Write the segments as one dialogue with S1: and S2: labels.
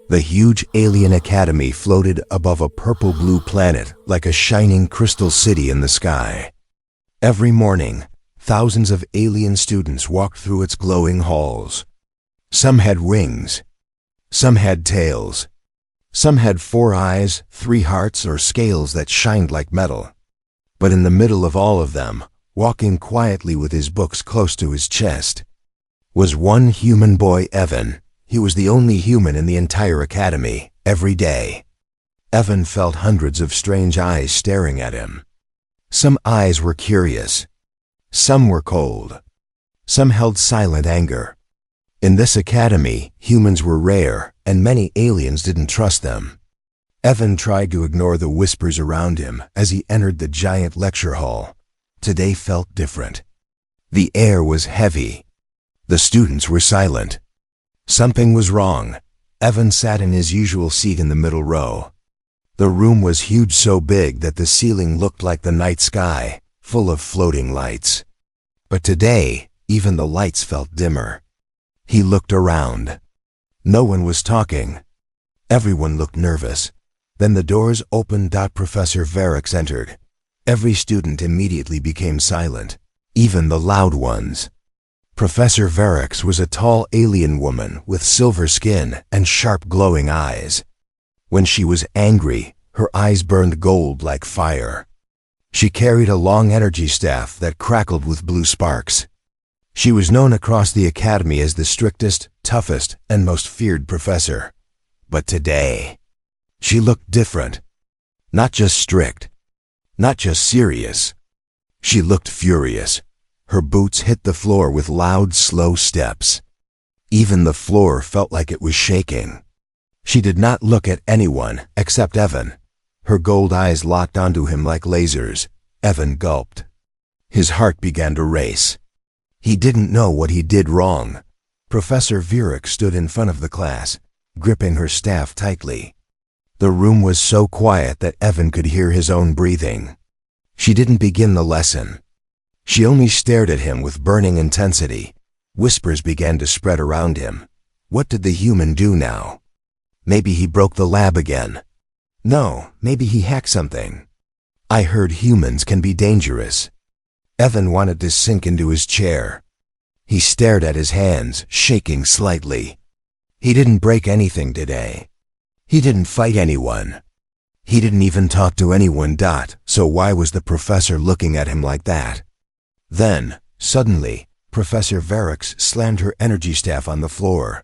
S1: The huge alien academy floated above a purple-blue planet like a shining crystal city in the sky. Every morning, thousands of alien students walked through its glowing halls. Some had wings. Some had tails. Some had 4 eyes, 3 hearts, or scales that shined like metal. But in the middle of all of them, walking quietly with his books close to his chest, was one human boy, Evan. He was the only human in the entire academy. Every day, Evan felt hundreds of strange eyes staring at him. Some eyes were curious. Some were cold. Some held silent anger. In this academy, humans were rare, and many aliens didn't trust them. Evan tried to ignore the whispers around him as he entered the giant lecture hall. Today felt different. The air was heavy. The students were silent. Something was wrong. Evan sat in his usual seat in the middle row. The room was huge, so big that the ceiling looked like the night sky, full of floating lights. But today, even the lights felt dimmer. He looked around. No one was talking. Everyone looked nervous. Then the doors opened. Professor Varix entered. Every student immediately became silent, even the loud ones. Professor Varix was a tall alien woman with silver skin and sharp glowing eyes. When she was angry, her eyes burned gold like fire. She carried a long energy staff that crackled with blue sparks. She was known across the academy as the strictest, toughest, and most feared professor. But today, she looked different. Not just strict. Not just serious. She looked furious. Her boots hit the floor with loud, slow steps. Even the floor felt like it was shaking. She did not look at anyone except Evan. Her gold eyes locked onto him like lasers. Evan gulped. His heart began to race. He didn't know what he did wrong. Professor Varix stood in front of the class, gripping her staff tightly. The room was so quiet that Evan could hear his own breathing. She didn't begin the lesson. She only stared at him with burning intensity. Whispers began to spread around him. What did the human do now? Maybe he broke the lab again. No, maybe he hacked something. I heard humans can be dangerous. Evan wanted to sink into his chair. He stared at his hands, shaking slightly. He didn't break anything today. He didn't fight anyone. He didn't even talk to anyone. So why was the professor looking at him like that? Then, suddenly, Professor Varix slammed her energy staff on the floor.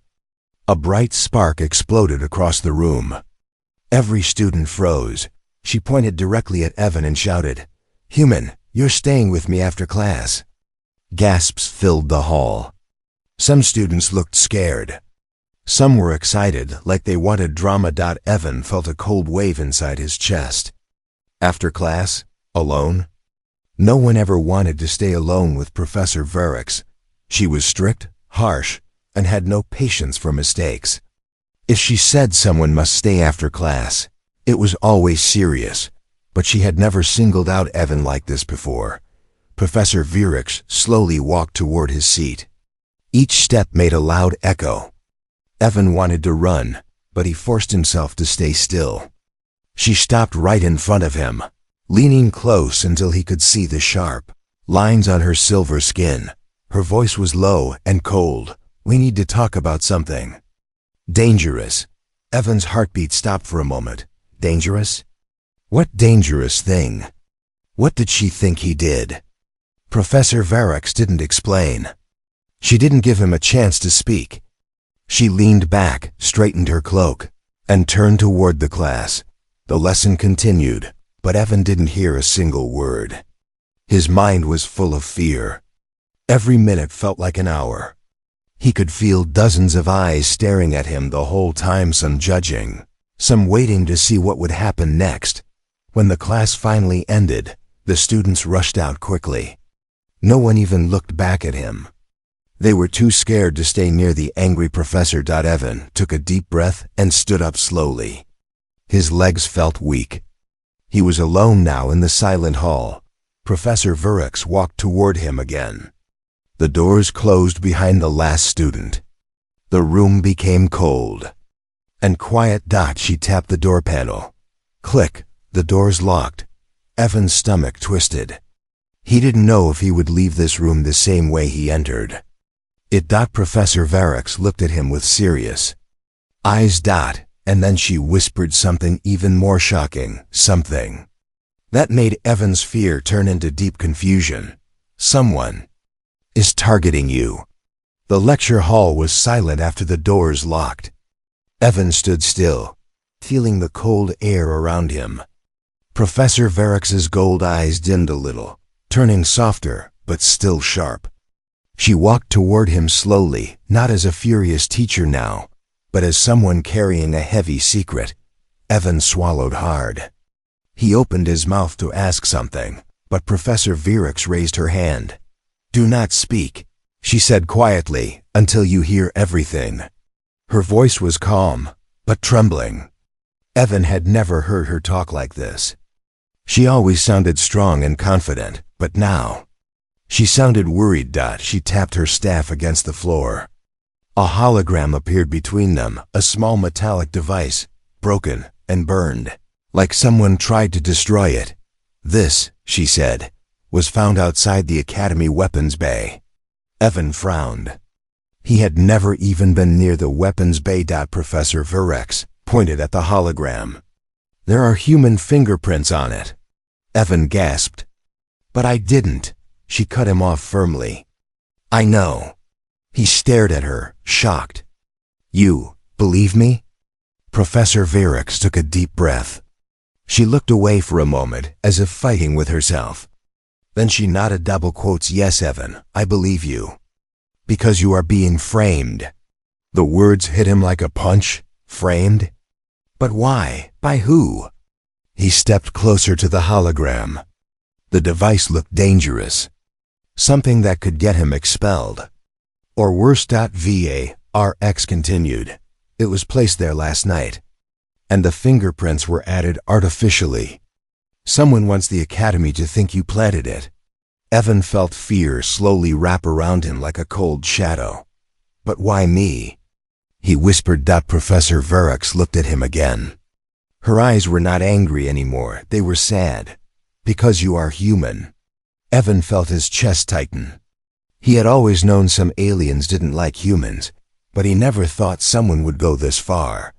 S1: A bright spark exploded across the room. Every student froze. She pointed directly at Evan and shouted, "Human, you're staying with me after class." Gasps filled the hall. Some students looked scared. Some were excited, like they wanted drama. Evan felt a cold wave inside his chest. After class? Alone? No one ever wanted to stay alone with Professor Varix. She was strict, harsh, and had no patience for mistakes. If she said someone must stay after class, it was always serious. But she had never singled out Evan like this before. Professor Varix slowly walked toward his seat. Each step made a loud echo. Evan wanted to run, but he forced himself to stay still. She stopped right in front of him, leaning close until he could see the sharp lines on her silver skin. Her voice was low and cold. "We need to talk about something." Dangerous. Evan's heartbeat stopped for a moment. Dangerous? What dangerous thing? What did she think he did? Professor Varix didn't explain. She didn't give him a chance to speak. She leaned back, straightened her cloak, and turned toward the class. The lesson continued, but Evan didn't hear a single word. His mind was full of fear. Every minute felt like an hour. He could feel dozens of eyes staring at him the whole time, some judging, some waiting to see what would happen next. When the class finally ended, the students rushed out quickly. No one even looked back at him. They were too scared to stay near the angry professor. Evan took a deep breath and stood up slowly. His legs felt weak. He was alone now in the silent hall. Professor Varix walked toward him again. The doors closed behind the last student. The room became cold. And quiet. She tapped the door panel. Click, the door's locked. Evan's stomach twisted. He didn't know if he would leave this room the same way he entered it. Professor Varix looked at him with serious eyes. And then she whispered something even more shocking, something that made Evan's fear turn into deep confusion. Someone is targeting you. The lecture hall was silent after the doors locked. Evan stood still, feeling the cold air around him. Professor Varix's gold eyes dimmed a little, turning softer but still sharp. She walked toward him slowly, not as a furious teacher now, but as someone carrying a heavy secret. Evan swallowed hard. He opened his mouth to ask something, but Professor Varix raised her hand. "Do not speak," she said quietly, "until you hear everything." Her voice was calm, but trembling. Evan had never heard her talk like this. She always sounded strong and confident, but now she sounded worried. She tapped her staff against the floor. A hologram appeared between them, a small metallic device, broken and burned, like someone tried to destroy it. "This," she said, "was found outside the Academy weapons bay." Evan frowned. He had never even been near the weapons bay. Professor Varix pointed at the hologram. "There are human fingerprints on it." Evan gasped. "But I didn't," she cut him off firmly. "I know." He stared at her, shocked. "You believe me?" Professor Varix took a deep breath. She looked away for a moment, as if fighting with herself. Then she nodded. "Yes, Evan, I believe you. Because you are being framed." The words hit him like a punch. Framed? But why? By who? He stepped closer to the hologram. The device looked dangerous. Something that could get him expelled. Or worse. Varix continued. "It was placed there last night. And the fingerprints were added artificially. Someone wants the Academy to think you planted it." Evan felt fear slowly wrap around him like a cold shadow. "But why me?" he whispered. Professor Varix looked at him again. Her eyes were not angry anymore, they were sad. "Because you are human." Evan felt his chest tighten. He had always known some aliens didn't like humans, but he never thought someone would go this far.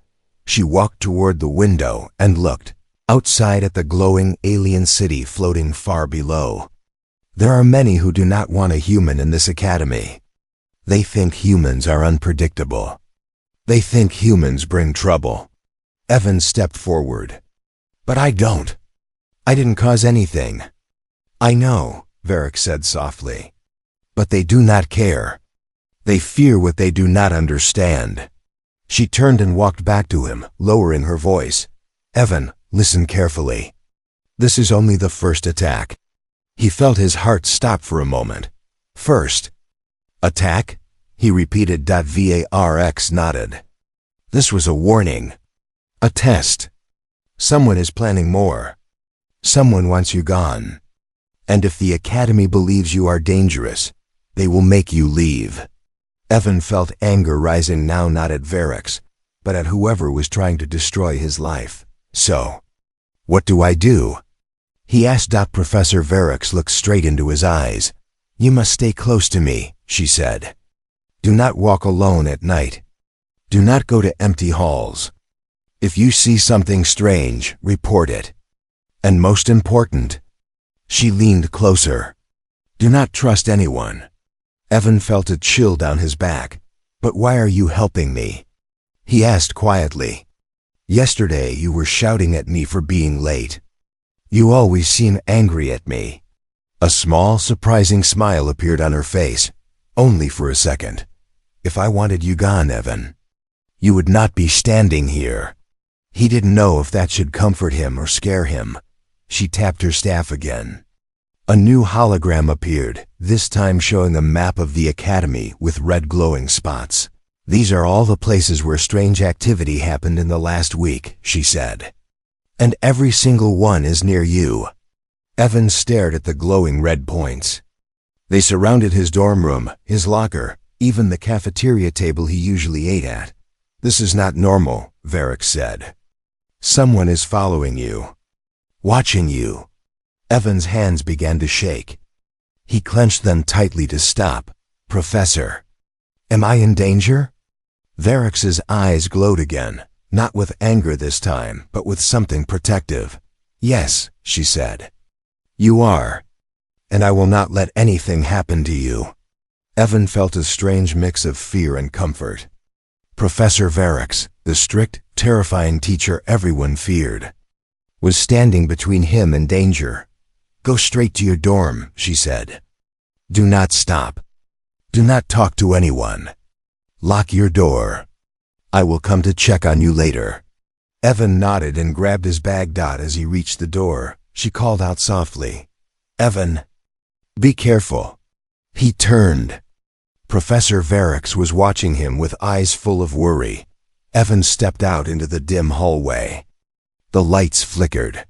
S1: She walked toward the window and looked outside at the glowing alien city floating far below. There are many who do not want a human in this academy. They think humans are unpredictable. They think humans bring trouble. Evan stepped forward. "But I don't. I didn't cause anything." "I know," Varix said softly. "But they do not care. They fear what they do not understand." She turned and walked back to him, lowering her voice. "Evan, listen carefully. This is only the first attack." He felt his heart stop for a moment. "First attack?" he repeated. Varix nodded. "This was a warning. A test. Someone is planning more. Someone wants you gone. And if the Academy believes you are dangerous, they will make you leave." Evan felt anger rising now, not at Varix, but at whoever was trying to destroy his life. "So, what do I do?" he asked. Professor Varix looked straight into his eyes. "You must stay close to me," she said. "Do not walk alone at night. Do not go to empty halls. If you see something strange, report it. And most important," she leaned closer, "do not trust anyone." Evan felt a chill down his back. "But why are you helping me?" he asked quietly. "Yesterday you were shouting at me for being late. You always seem angry at me." A small, surprising smile appeared on her face, only for a second. "If I wanted you gone, Evan, you would not be standing here." He didn't know if that should comfort him or scare him. She tapped her staff again. A new hologram appeared, this time showing a map of the Academy with red glowing spots. "These are all the places where strange activity happened in the last week," she said. "And every single one is near you." Evan stared at the glowing red points. They surrounded his dorm room, his locker, even the cafeteria table he usually ate at. This is not normal, Varric said. Someone is following you. Watching you. Evan's hands began to shake. He clenched them tightly to stop. Professor. Am I in danger? Varric's eyes glowed again, not with anger this time, but with something protective. Yes, she said. You are. And I will not let anything happen to you. Evan felt a strange mix of fear and comfort. Professor Varric, the strict, terrifying teacher everyone feared, was standing between him and danger. Go straight to your dorm, she said. Do not stop. Do not talk to anyone. Lock your door. I will come to check on you later. Evan nodded and grabbed his bag. As he reached the door, she called out softly, Evan, be careful. He turned. Professor Varric was watching him with eyes full of worry. Evan stepped out into the dim hallway. The lights flickered.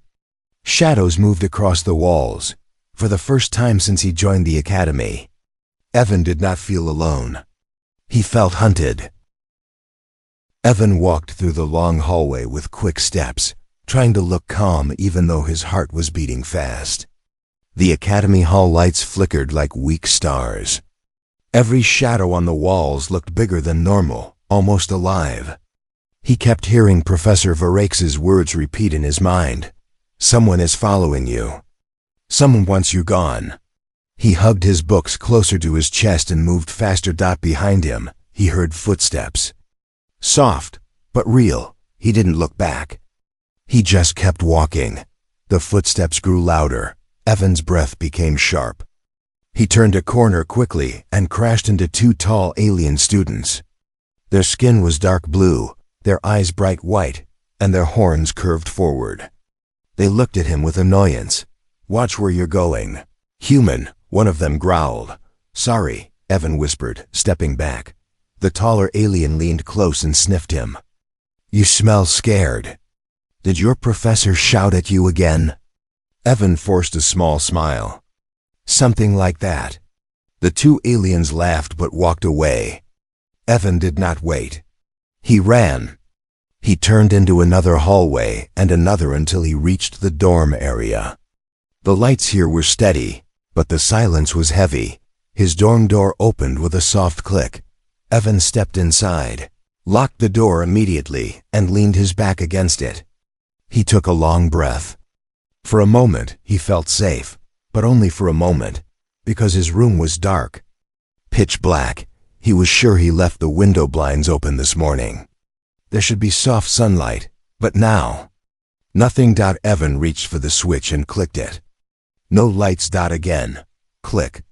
S1: Shadows moved across the walls. For the first time since he joined the academy, Evan did not feel alone. He felt hunted. Evan walked through the long hallway with quick steps, trying to look calm even though his heart was beating fast. The academy hall lights flickered like weak stars. Every shadow on the walls looked bigger than normal, almost alive. He kept hearing Professor Varric's words repeat in his mind. Someone is following you. Someone wants you gone. He hugged his books closer to his chest and moved faster. Behind him, he heard footsteps. Soft, but real. He didn't look back. He just kept walking. The footsteps grew louder. Evan's breath became sharp. He turned a corner quickly and crashed into two tall alien students. Their skin was dark blue, their eyes bright white, and their horns curved forward. They looked at him with annoyance. Watch where you're going. Human, one of them growled. Sorry, Evan whispered, stepping back. The taller alien leaned close and sniffed him. You smell scared. Did your professor shout at you again? Evan forced a small smile. Something like that. The two aliens laughed but walked away. Evan did not wait. He ran. He turned into another hallway and another until he reached the dorm area. The lights here were steady, but the silence was heavy. His dorm door opened with a soft click. Evan stepped inside, locked the door immediately, and leaned his back against it. He took a long breath. For a moment, he felt safe, but only for a moment, because his room was dark. Pitch black. He was sure he left the window blinds open this morning. There should be soft sunlight, but now, nothing. Evan reached for the switch and clicked it. No lights. Again. Click.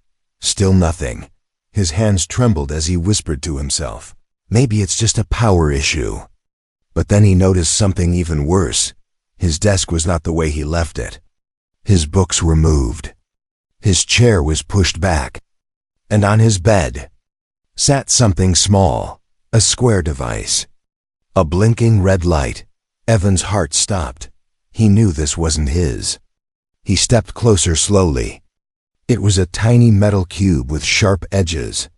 S1: Still nothing. His hands trembled as he whispered to himself, maybe it's just a power issue. But then he noticed something even worse. His desk was not the way he left it. His books were moved. His chair was pushed back. And on his bed sat something small, a square device. A blinking red light. Evan's heart stopped. He knew this wasn't his. He stepped closer slowly. It was a tiny metal cube with sharp edges.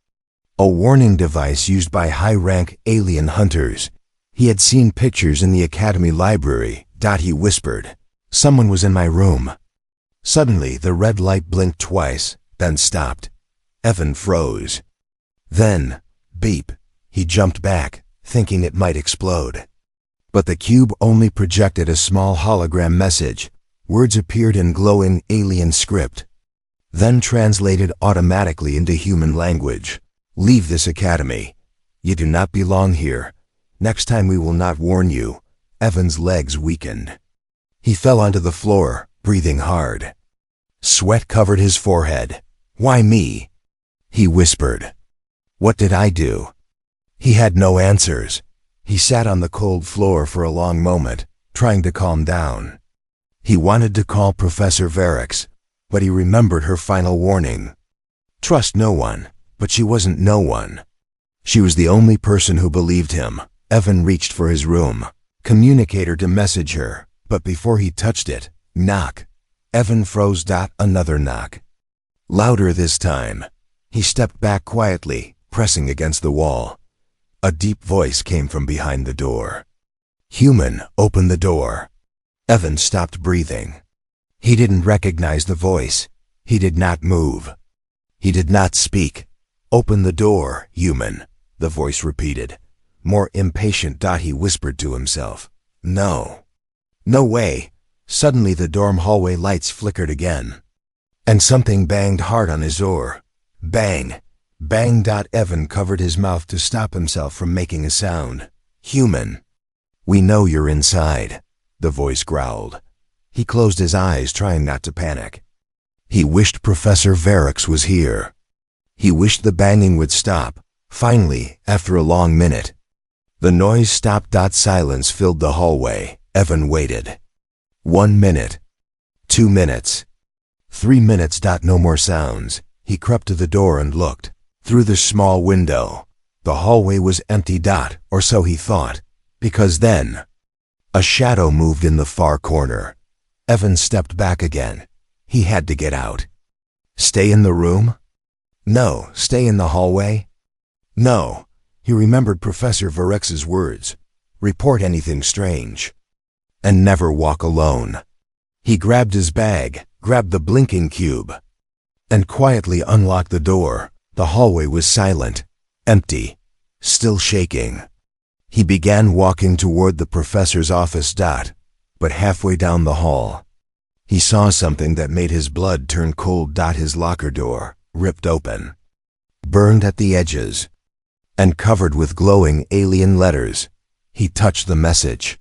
S1: A warning device used by high-rank alien hunters. He had seen pictures in the academy library. He whispered, someone was in my room. Suddenly, the red light blinked twice, then stopped. Evan froze. Then, beep, he jumped back, thinking it might explode. But the cube only projected a small hologram message. Words appeared in glowing alien script, then translated automatically into human language. Leave this academy. You do not belong here. Next time we will not warn you. Evan's legs weakened. He fell onto the floor, breathing hard. Sweat covered his forehead. Why me? He whispered. What did I do? He had no answers. He sat on the cold floor for a long moment, trying to calm down. He wanted to call Professor Varric, but he remembered her final warning. Trust no one, but she wasn't no one. She was the only person who believed him. Evan reached for his room communicator to message her, but before he touched it, knock. Evan froze. Another knock. Louder this time. He stepped back quietly, pressing against the wall. A deep voice came from behind the door. "Human, open the door." Evan stopped breathing. He didn't recognize the voice. He did not move. He did not speak. "Open the door, human," the voice repeated. More impatient, he whispered to himself. "No. No way." Suddenly the dorm hallway lights flickered again. And something banged hard on his oar. Bang. Bang. Evan covered his mouth to stop himself from making a sound. "Human. We know you're inside," the voice growled. He closed his eyes, trying not to panic. He wished Professor Varix was here. He wished the banging would stop. Finally, after a long minute, the noise stopped. Silence filled the hallway. Evan waited. 1 minute. 2 minutes. 3 minutes. No more sounds. He crept to the door and looked. Through the small window, the hallway was empty. Or so he thought. Because then, a shadow moved in the far corner. Evan stepped back again. He had to get out. Stay in the room? No. Stay in the hallway? No. He remembered Professor Varix's words. Report anything strange. And never walk alone. He grabbed his bag, grabbed the blinking cube, and quietly unlocked the door. The hallway was silent, empty, still shaking. He began walking toward the professor's office. But halfway down the hall, he saw something that made his blood turn cold. His locker door, ripped open, burned at the edges, and covered with glowing alien letters. He touched the message.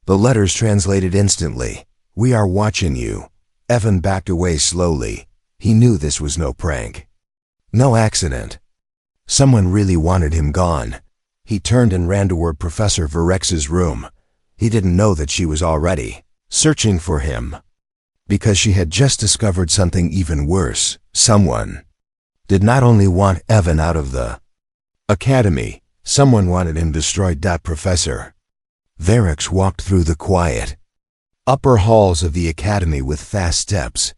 S1: The letters translated instantly. "We are watching you." Evan backed away slowly. He knew this was no prank. No accident. Someone really wanted him gone. He turned and ran toward Professor Varix's room. He didn't know that she was already searching for him, because she had just discovered something even worse. Someone did not only want Evan out of the academy, someone wanted him destroyed. Professor Varix walked through the quiet upper halls of the academy with fast steps,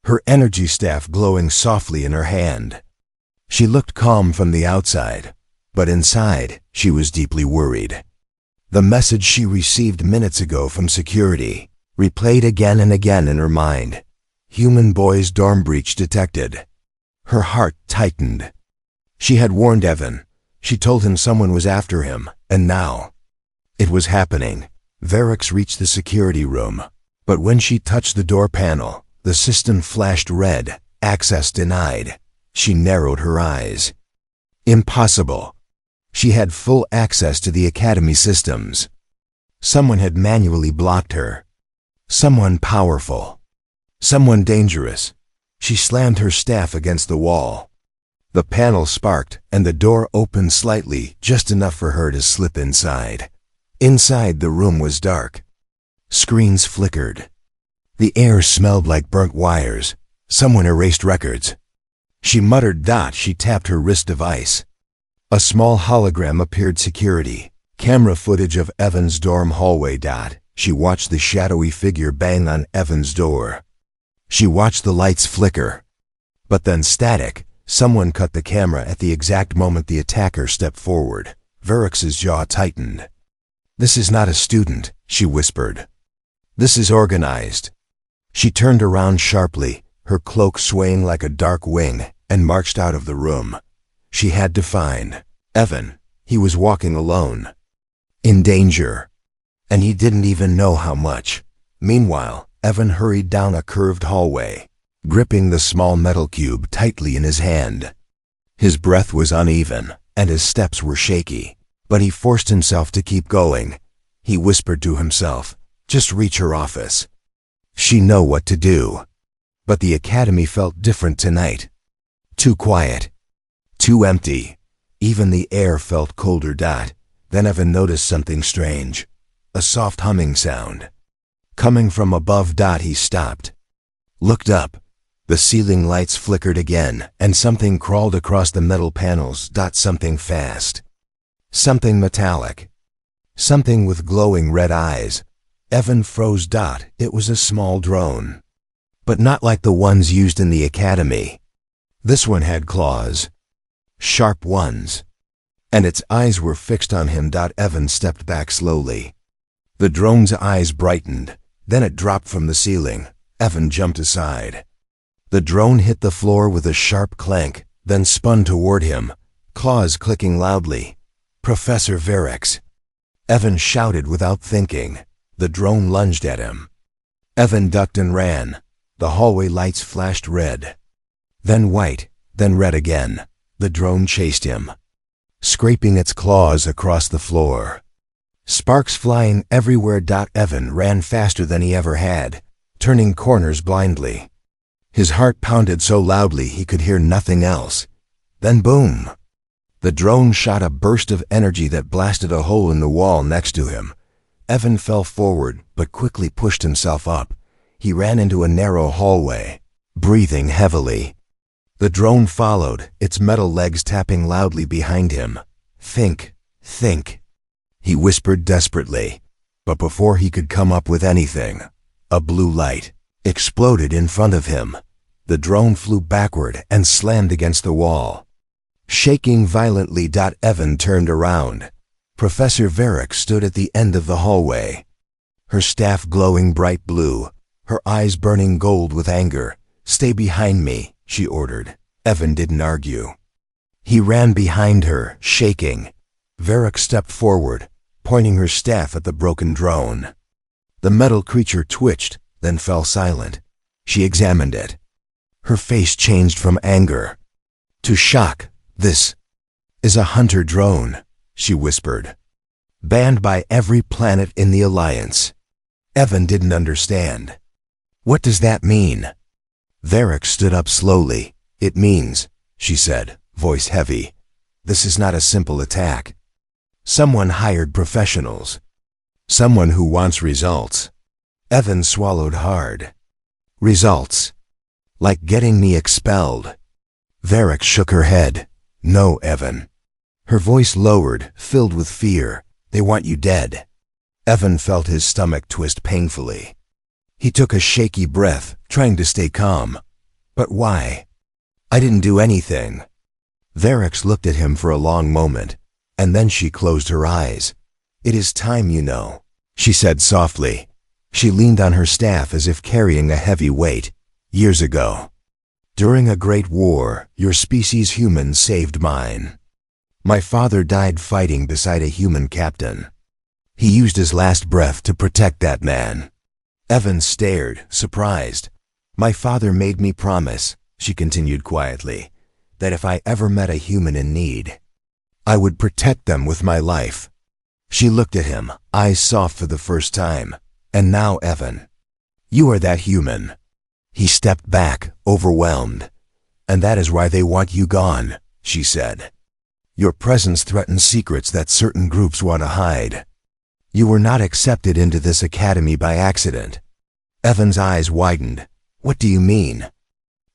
S1: her energy staff glowing softly in her hand. She looked calm from the outside, but inside, she was deeply worried. The message she received minutes ago from security replayed again and again in her mind. Human boy's dorm breach detected. Her heart tightened. She had warned Evan. She told him someone was after him, and now it was happening. Varix reached the security room, but when she touched the door panel, the system flashed red. Access denied. She narrowed her eyes. Impossible. She had full access to the academy systems. Someone had manually blocked her. Someone powerful. Someone dangerous. She slammed her staff against the wall. The panel sparked, and the door opened slightly, just enough for her to slip inside. Inside, the room was dark. Screens flickered. The air smelled like burnt wires. Someone erased records. She muttered. She tapped her wrist device. A small hologram appeared. Security. Camera footage of Evan's dorm hallway. She watched the shadowy figure bang on Evan's door. She watched the lights flicker. But then static. Someone cut the camera at the exact moment the attacker stepped forward. Varix's jaw tightened. "This is not a student," she whispered. "This is organized." She turned around sharply, her cloak swaying like a dark wing, and marched out of the room. She had to find Evan. He was walking alone, in danger, and he didn't even know how much. Meanwhile, Evan hurried down a curved hallway, gripping the small metal cube tightly in his hand. His breath was uneven, and his steps were shaky, but he forced himself to keep going. He whispered to himself, "Just reach her office. She know what to do." But the academy felt different tonight. Too quiet. Too empty. Even the air felt colder. Then Evan noticed something strange. A soft humming sound. Coming from above. He stopped. Looked up. The ceiling lights flickered again, and something crawled across the metal panels. Something fast. Something metallic. Something with glowing red eyes. Evan froze. It was a small drone. But not like the ones used in the academy. This one had claws. Sharp ones. and its eyes were fixed on him. Evan stepped back slowly. The drone's eyes brightened, then it dropped from the ceiling. Evan jumped aside. The drone hit the floor with a sharp clank, then spun toward him, claws clicking loudly. "Professor Varix!" Evan shouted without thinking. The drone lunged at him. Evan ducked and ran. The hallway lights flashed red, then white, then red again. The drone chased him, scraping its claws across the floor. Sparks flying everywhere. Evan ran faster than he ever had, turning corners blindly. His heart pounded so loudly he could hear nothing else. Then boom! The drone shot a burst of energy that blasted a hole in the wall next to him. Evan fell forward, but quickly pushed himself up. He ran into a narrow hallway, breathing heavily. The drone followed, its metal legs tapping loudly behind him. "Think, think," he whispered desperately. But before he could come up with anything, a blue light exploded in front of him. The drone flew backward and slammed against the wall. Shaking violently, Evan turned around. Professor Varix stood at the end of the hallway, her staff glowing bright blue, her eyes burning gold with anger. "Stay behind me," she ordered. Evan didn't argue. He ran behind her, shaking. Varix stepped forward, pointing her staff at the broken drone. The metal creature twitched, then fell silent. She examined it. Her face changed from anger to shock. "This is a hunter drone," she whispered. "Banned by every planet in the Alliance." Evan didn't understand. "What does that mean?" Varix stood up slowly. "It means," she said, voice heavy, "this is not a simple attack. Someone hired professionals. Someone who wants results." Evan swallowed hard. "Results? Like getting me expelled?" Varix shook her head. "No, Evan." Her voice lowered, filled with fear. "They want you dead." Evan felt his stomach twist painfully. He took a shaky breath, trying to stay calm. "But why? I didn't do anything." Varix looked at him for a long moment, and then she closed her eyes. "It is time, you know," she said softly. She leaned on her staff as if carrying a heavy weight. "Years ago, during a great war, your species humans saved mine. My father died fighting beside a human captain. He used his last breath to protect that man." Evan stared, surprised. "My father made me promise," she continued quietly, "that if I ever met a human in need, I would protect them with my life." She looked at him, eyes soft for the first time. "And now, Evan, you are that human." He stepped back, overwhelmed. "And that is why they want you gone," she said. "Your presence threatens secrets that certain groups want to hide. You were not accepted into this academy by accident." Evan's eyes widened. "What do you mean?"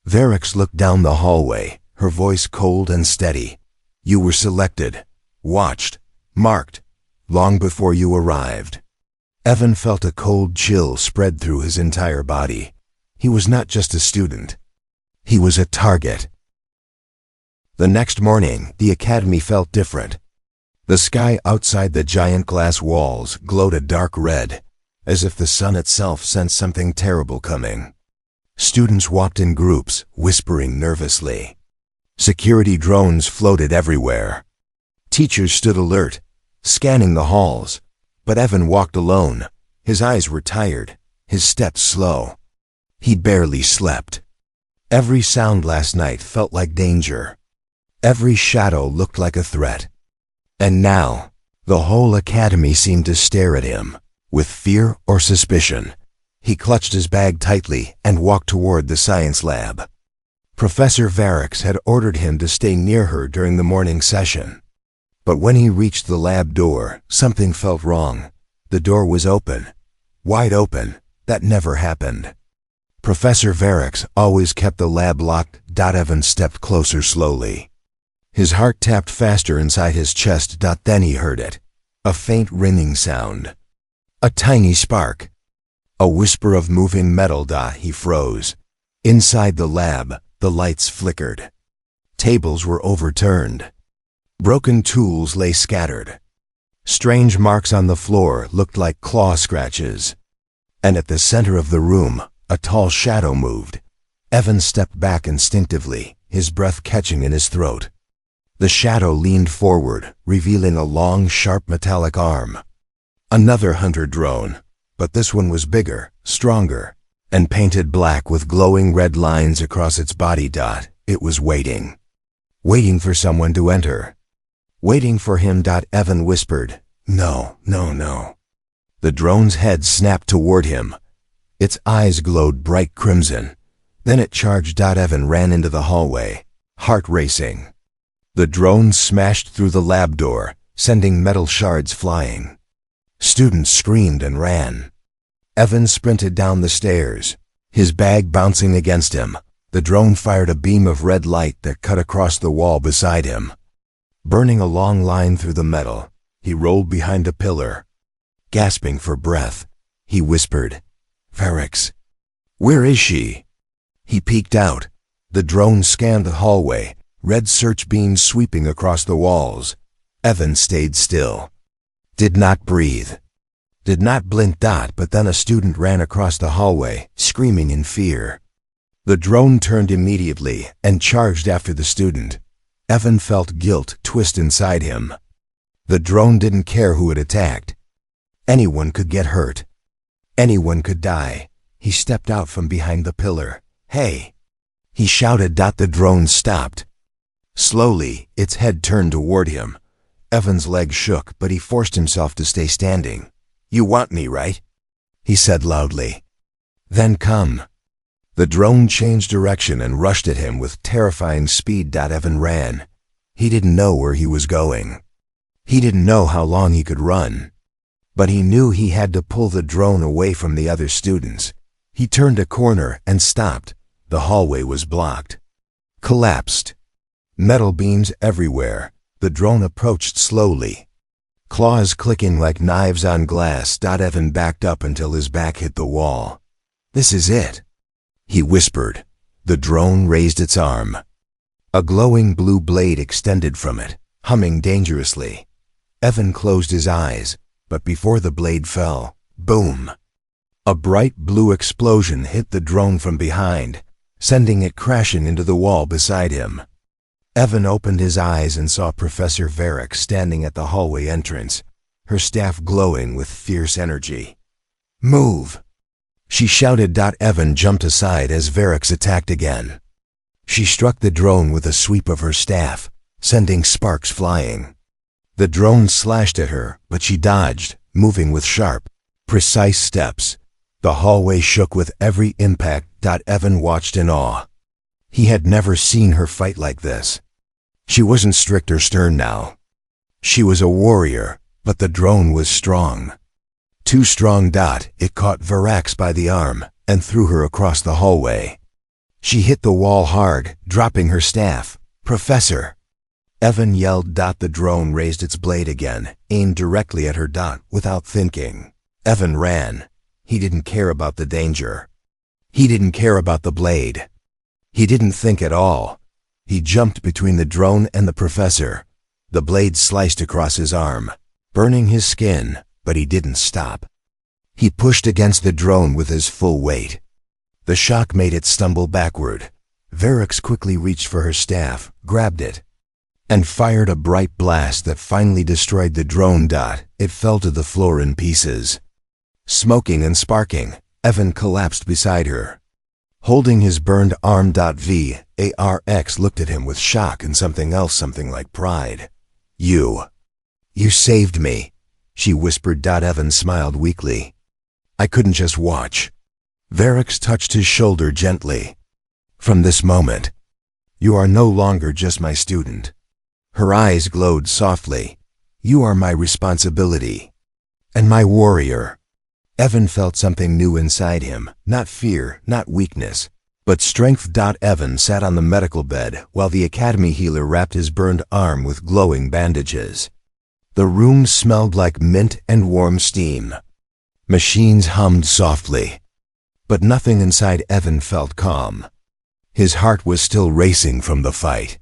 S1: Varix looked down the hallway, her voice cold and steady. "You were selected, watched, marked, long before you arrived." Evan felt a cold chill spread through his entire body. He was not just a student. He was a target. The next morning, the academy felt different. The sky outside the giant glass walls glowed a dark red, as if the sun itself sensed something terrible coming. Students walked in groups, whispering nervously. Security drones floated everywhere. Teachers stood alert, scanning the halls. But Evan walked alone. His eyes were tired, his steps slow. He barely slept. Every sound last night felt like danger. Every shadow looked like a threat. And now, the whole academy seemed to stare at him, with fear or suspicion. He clutched his bag tightly and walked toward the science lab. Professor Varix had ordered him to stay near her during the morning session. But when he reached the lab door, something felt wrong. The door was open, wide open. That never happened. Professor Varix always kept the lab locked. Evan stepped closer slowly. His heart tapped faster inside his chest. Then he heard it. A faint ringing sound. A tiny spark. A whisper of moving metal. He froze. Inside the lab, the lights flickered. Tables were overturned. Broken tools lay scattered. Strange marks on the floor looked like claw scratches. And at the center of the room, a tall shadow moved. Evan stepped back instinctively, his breath catching in his throat. The shadow leaned forward, revealing a long, sharp metallic arm. Another hunter drone, but this one was bigger, stronger, and painted black with glowing red lines across its body. It was waiting. Waiting for someone to enter. Waiting for him. Evan whispered, "No, no, no." The drone's head snapped toward him. Its eyes glowed bright crimson. Then it charged. Evan ran into the hallway, heart racing. The drone smashed through the lab door, sending metal shards flying. Students screamed and ran. Evan sprinted down the stairs, his bag bouncing against him. The drone fired a beam of red light that cut across the wall beside him. Burning a long line through the metal, he rolled behind a pillar. Gasping for breath, he whispered, "Varix, where is she?" He peeked out. The drone scanned the hallway, red search beams sweeping across the walls. Evan stayed still. Did not breathe. Did not blink. But then a student ran across the hallway, screaming in fear. The drone turned immediately and charged after the student. Evan felt guilt twist inside him. The drone didn't care who it attacked. Anyone could get hurt. Anyone could die. He stepped out from behind the pillar. "Hey!" he shouted. The drone stopped. Slowly, its head turned toward him. Evan's legs shook, but he forced himself to stay standing. "You want me, right?" he said loudly. "Then come." The drone changed direction and rushed at him with terrifying speed. Evan ran. He didn't know where he was going. He didn't know how long he could run. But he knew he had to pull the drone away from the other students. He turned a corner and stopped. The hallway was blocked. Collapsed. Metal beams everywhere. The drone approached slowly. Claws clicking like knives on glass. Evan backed up until his back hit the wall. "This is it," he whispered. The drone raised its arm. A glowing blue blade extended from it, humming dangerously. Evan closed his eyes, but before the blade fell, boom! A bright blue explosion hit the drone from behind, sending it crashing into the wall beside him. Evan opened his eyes and saw Professor Varix standing at the hallway entrance, her staff glowing with fierce energy. "Move!" she shouted. Evan jumped aside as Varix attacked again. She struck the drone with a sweep of her staff, sending sparks flying. The drone slashed at her, but she dodged, moving with sharp, precise steps. The hallway shook with every impact. Evan watched in awe. He had never seen her fight like this. She wasn't strict or stern now. She was a warrior, but the drone was strong. Too strong. It caught Varix by the arm and threw her across the hallway. She hit the wall hard, dropping her staff. "Professor!" Evan yelled. The drone raised its blade again, aimed directly at her. Without thinking, Evan ran. He didn't care about the danger. He didn't care about the blade. He didn't think at all. He jumped between the drone and the professor. The blade sliced across his arm, burning his skin, but he didn't stop. He pushed against the drone with his full weight. The shock made it stumble backward. Varix quickly reached for her staff, grabbed it, and fired a bright blast that finally destroyed the drone. It fell to the floor in pieces. Smoking and sparking, Evan collapsed beside her. Holding his burned arm. Varix looked at him with shock and something else, something like pride. You saved me," she whispered. Evan smiled weakly. "I couldn't just watch." Varix touched his shoulder gently. "From this moment, you are no longer just my student." Her eyes glowed softly. "You are my responsibility. And my warrior." Evan felt something new inside him, not fear, not weakness, but strength. Evan sat on the medical bed while the academy healer wrapped his burned arm with glowing bandages. The room smelled like mint and warm steam. Machines hummed softly. But nothing inside Evan felt calm. His heart was still racing from the fight.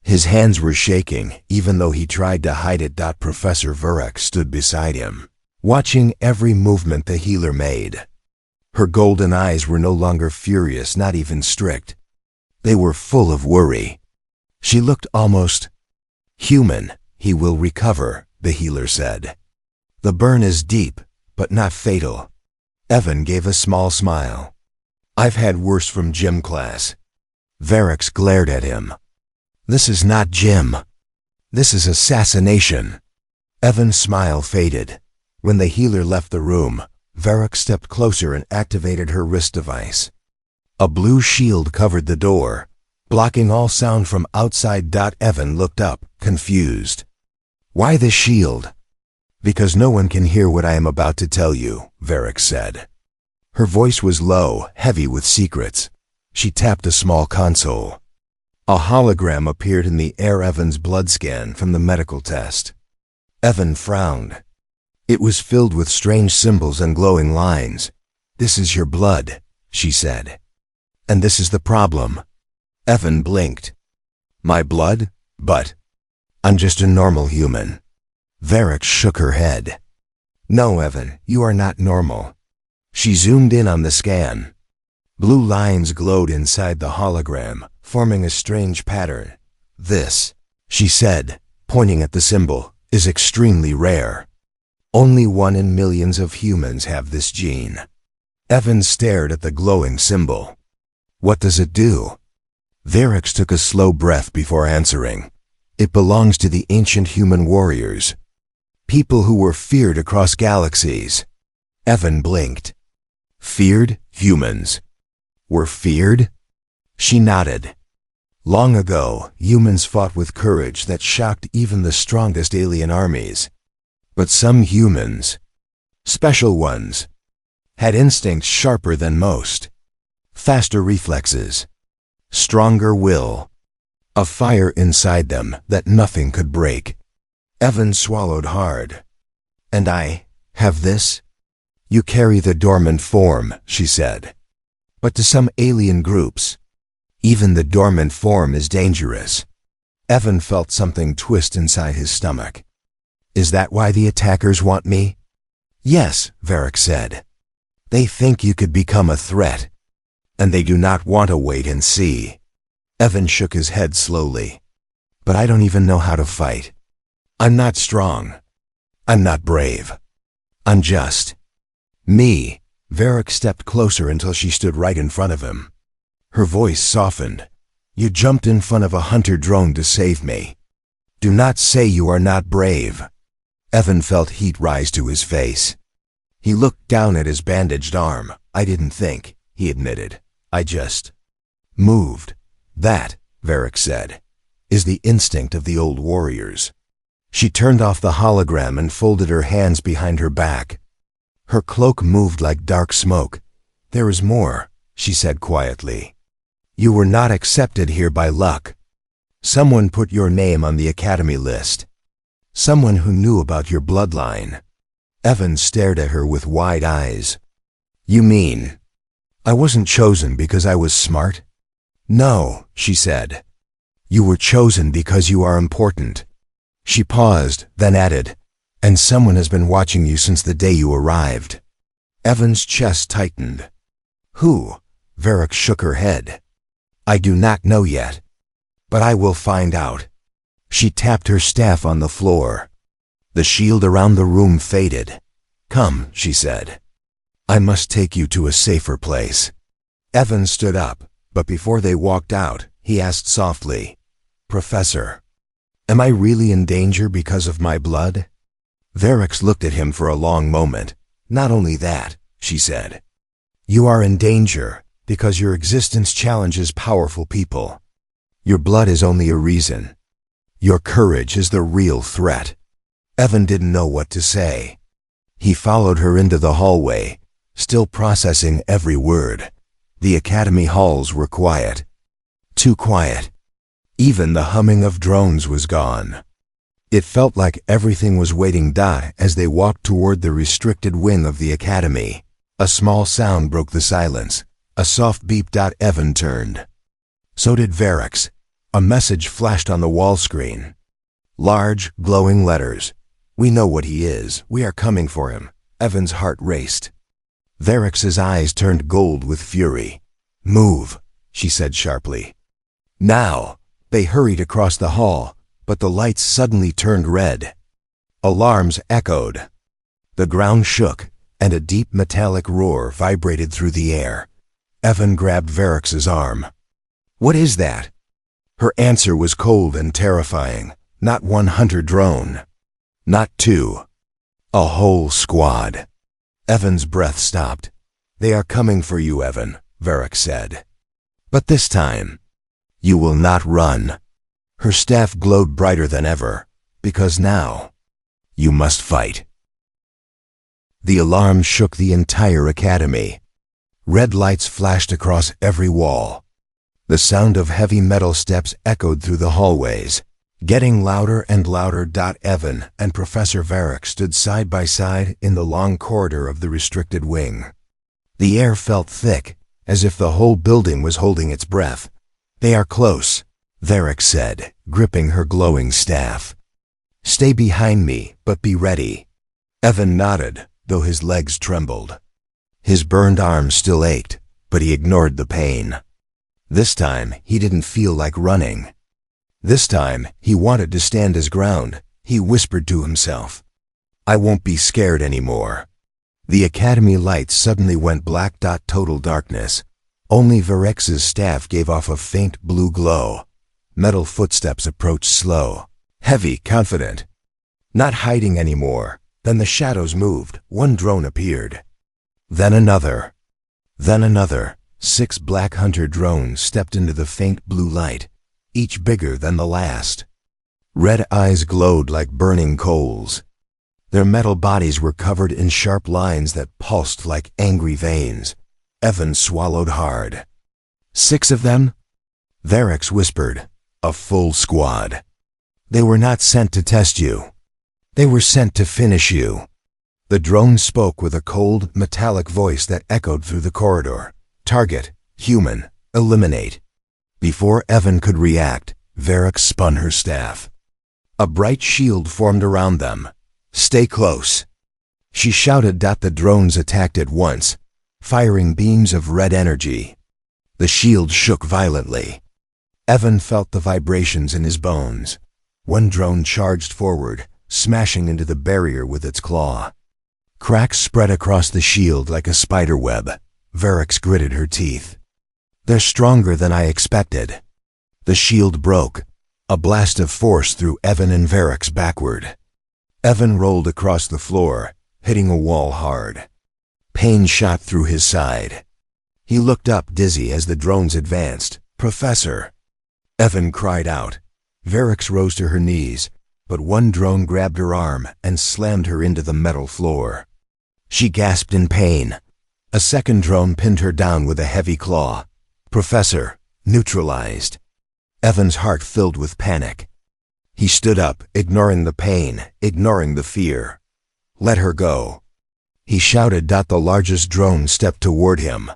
S1: His hands were shaking, even though he tried to hide it. Professor Verek stood beside him, watching every movement the healer made. Her golden eyes were no longer furious, not even strict. They were full of worry. She looked almost human. "He will recover," the healer said. "The burn is deep, but not fatal." Evan gave a small smile. "I've had worse from gym class." Verek glared at him. "This is not gym. This is assassination." Evan's smile faded. When the healer left the room, Verek stepped closer and activated her wrist device. A blue shield covered the door, blocking all sound from outside. Evan looked up, confused. "Why the shield?" "Because no one can hear what I am about to tell you," Verek said. Her voice was low, heavy with secrets. She tapped a small console. A hologram appeared in the air. Evan's blood scan from the medical test. Evan frowned. It was filled with strange symbols and glowing lines. "This is your blood," she said. "And this is the problem." Evan blinked. "My blood? But I'm just a normal human." Verek shook her head. "No, Evan, you are not normal." She zoomed in on the scan. Blue lines glowed inside the hologram, forming a strange pattern. "This," she said, pointing at the symbol, "is extremely rare. Only 1 in millions of humans have this gene." Evan stared at the glowing symbol. "What does it do?" Verek took a slow breath before answering. "It belongs to the ancient human warriors. People who were feared across galaxies." Evan blinked. "Feared? Humans were feared?" She nodded. "Long ago, humans fought with courage that shocked even the strongest alien armies. But some humans, special ones, had instincts sharper than most, faster reflexes, stronger will, a fire inside them that nothing could break." Evan swallowed hard. "And I have this?" "You carry the dormant form," she said. "But to some alien groups, even the dormant form is dangerous." Evan felt something twist inside his stomach. "Is that why the attackers want me?" "Yes," Verek said. "They think you could become a threat, and they do not want to wait and see." Evan shook his head slowly. "But I don't even know how to fight. I'm not strong. I'm not brave. I'm just me." Verek stepped closer until she stood right in front of him. Her voice softened. "You jumped in front of a hunter drone to save me. Do not say you are not brave." Evan felt heat rise to his face. He looked down at his bandaged arm. "I didn't think," he admitted. "I just moved." "That," Verek said, "is the instinct of the old warriors." She turned off the hologram and folded her hands behind her back. Her cloak moved like dark smoke. "There is more," she said quietly. "You were not accepted here by luck. Someone put your name on the academy list. Someone who knew about your bloodline." Evan stared at her with wide eyes. "You mean I wasn't chosen because I was smart?" "No," she said. "You were chosen because you are important." She paused, then added, "And someone has been watching you since the day you arrived." Evan's chest tightened. "Who?" Verek shook her head. "I do not know yet, but I will find out." She tapped her staff on the floor. The shield around the room faded. "Come," she said. "I must take you to a safer place." Evan stood up, but before they walked out, he asked softly, "Professor, am I really in danger because of my blood?" Verek looked at him for a long moment. "Not only that," she said. "You are in danger because your existence challenges powerful people. Your blood is only a reason. Your courage is the real threat." Evan didn't know what to say. He followed her into the hallway, still processing every word. The academy halls were quiet. Too quiet. Even the humming of drones was gone. It felt like everything was waiting. As they walked toward the restricted wing of the academy, a small sound broke the silence. A soft beep. Evan turned. So did Verek. A message flashed on the wall screen. Large, glowing letters. "We know what he is. We are coming for him." Evan's heart raced. Varex's eyes turned gold with fury. "Move," she said sharply. "Now!" They hurried across the hall, but the lights suddenly turned red. Alarms echoed. The ground shook, and a deep metallic roar vibrated through the air. Evan grabbed Varex's arm. "What is that?" Her answer was cold and terrifying. Not one hunter drone. Not two. A whole squad. Evan's breath stopped. "They are coming for you, Evan," Varex said. "But this time, you will not run." Her staff glowed brighter than ever, because now, you must fight. The alarm shook the entire academy. Red lights flashed across every wall. The sound of heavy metal steps echoed through the hallways, getting louder and louder. Evan and Professor Varex stood side by side in the long corridor of the restricted wing. The air felt thick, as if the whole building was holding its breath. "They are close," Varex said, gripping her glowing staff. "Stay behind me, but be ready." Evan nodded, though his legs trembled. His burned arms still ached, but he ignored the pain. This time, he didn't feel like running. This time, he wanted to stand his ground. He whispered to himself, "I won't be scared anymore." The academy lights suddenly went black. Total darkness. Only Varex's staff gave off a faint blue glow. Metal footsteps approached slow, heavy, confident. Not hiding anymore. Then the shadows moved. One drone appeared. Then another. Then another. 6 black hunter drones stepped into the faint blue light, each bigger than the last. Red eyes glowed like burning coals. Their metal bodies were covered in sharp lines that pulsed like angry veins. Evan swallowed hard. 6 of them? Varex whispered. "A full squad. They were not sent to test you. They were sent to finish you." The drone spoke with a cold, metallic voice that echoed through the corridor. "Target, human, eliminate." Before Evan could react, Varex spun her staff. A bright shield formed around them. "Stay close," she shouted. The drones attacked at once, firing beams of red energy. The shield shook violently. Evan felt the vibrations in his bones. One drone charged forward, smashing into the barrier with its claw. Cracks spread across the shield like a spider web. Varex gritted her teeth. "They're stronger than I expected." The shield broke. A blast of force threw Evan and Varex backward. Evan rolled across the floor, hitting a wall hard. Pain shot through his side. He looked up dizzy as the drones advanced. "Professor!" Evan cried out. Varex rose to her knees, but one drone grabbed her arm and slammed her into the metal floor. She gasped in pain. A second drone pinned her down with a heavy claw. "Professor, neutralized." Evan's heart filled with panic. He stood up, ignoring the pain, ignoring the fear. "Let her go," he shouted. The largest drone stepped toward him.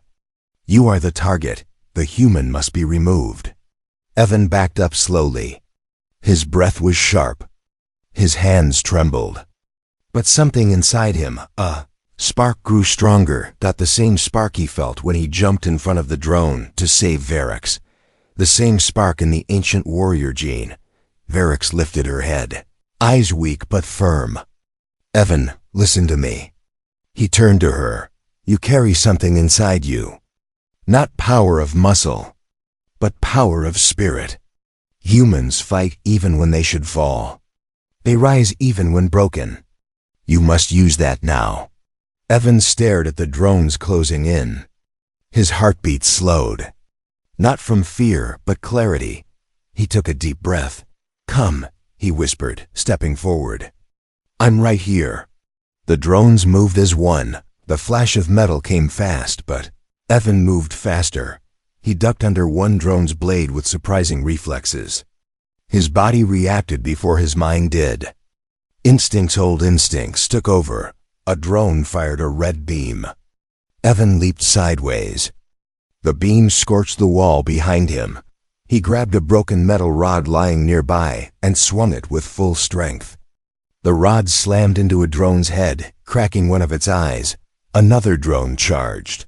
S1: "You are the target. The human must be removed." Evan backed up slowly. His breath was sharp. His hands trembled. But something inside him, a spark, grew stronger. The same spark he felt when he jumped in front of the drone to save Varex. The same spark in the ancient warrior gene. Varex lifted her head, eyes weak but firm. "Evan, listen to me." He turned to her. "You carry something inside you. Not power of muscle, but power of spirit. Humans fight even when they should fall. They rise even when broken. You must use that now." Evan stared at the drones closing in. His heartbeat slowed. Not from fear, but clarity. He took a deep breath. "Come," he whispered, stepping forward. "I'm right here." The drones moved as one. The flash of metal came fast, but Evan moved faster. He ducked under one drone's blade with surprising reflexes. His body reacted before his mind did. Old instincts took over. A drone fired a red beam. Evan leaped sideways. The beam scorched the wall behind him. He grabbed a broken metal rod lying nearby and swung it with full strength. The rod slammed into a drone's head, cracking one of its eyes. Another drone charged.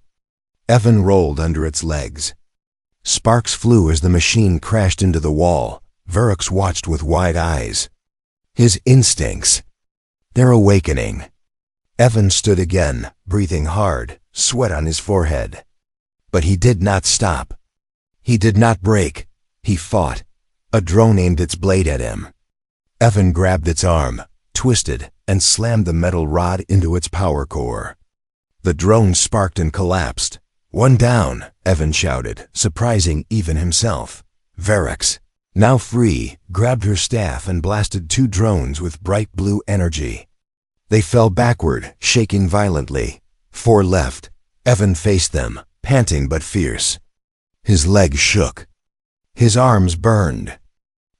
S1: Evan rolled under its legs. Sparks flew as the machine crashed into the wall. Verix watched with wide eyes. His instincts. They're awakening. Evan stood again, breathing hard, sweat on his forehead. But he did not stop. He did not break. He fought. A drone aimed its blade at him. Evan grabbed its arm, twisted, and slammed the metal rod into its power core. The drone sparked and collapsed. "One down," Evan shouted, surprising even himself. Verix, now free, grabbed her staff and blasted 2 drones with bright blue energy. They fell backward, shaking violently. 4 left. Evan faced them, panting but fierce. His legs shook. His arms burned.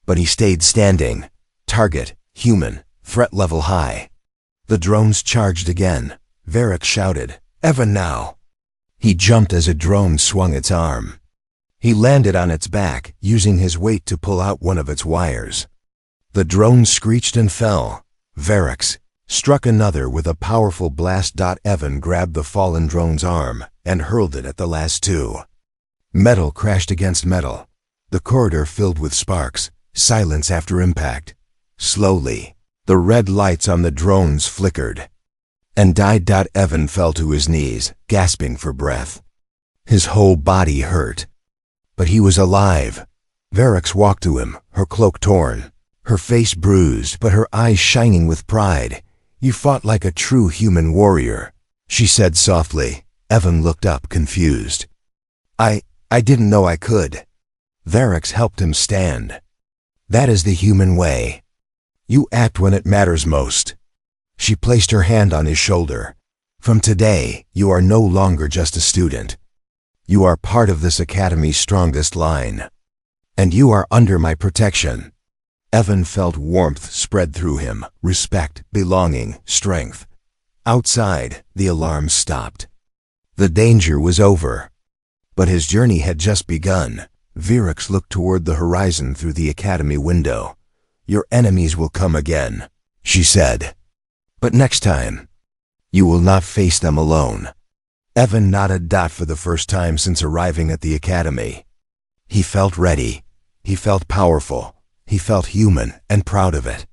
S1: But he stayed standing. Target, human, threat level high. The drones charged again. Verix shouted, "Evan now!" He jumped as a drone swung its arm. He landed on its back, using his weight to pull out one of its wires. The drone screeched and fell. Verix struck another with a powerful blast. Evan grabbed the fallen drone's arm and hurled it at the last 2. Metal crashed against metal. The corridor filled with sparks, silence after impact. Slowly, the red lights on the drones flickered and died. Evan fell to his knees, gasping for breath. His whole body hurt. But he was alive. Verix walked to him, her cloak torn, her face bruised, but her eyes shining with pride. "You fought like a true human warrior," she said softly. Evan looked up, confused. I didn't know I could." Verix helped him stand. "That is the human way. You act when it matters most." She placed her hand on his shoulder. "From today, you are no longer just a student. You are part of this academy's strongest line. And you are under my protection." Evan felt warmth spread through him, respect, belonging, strength. Outside, the alarm stopped. The danger was over. But his journey had just begun. Verix looked toward the horizon through the academy window. "Your enemies will come again," she said. "But next time, you will not face them alone." Evan nodded. For the first time since arriving at the academy, he felt ready. He felt powerful. He felt human and proud of it.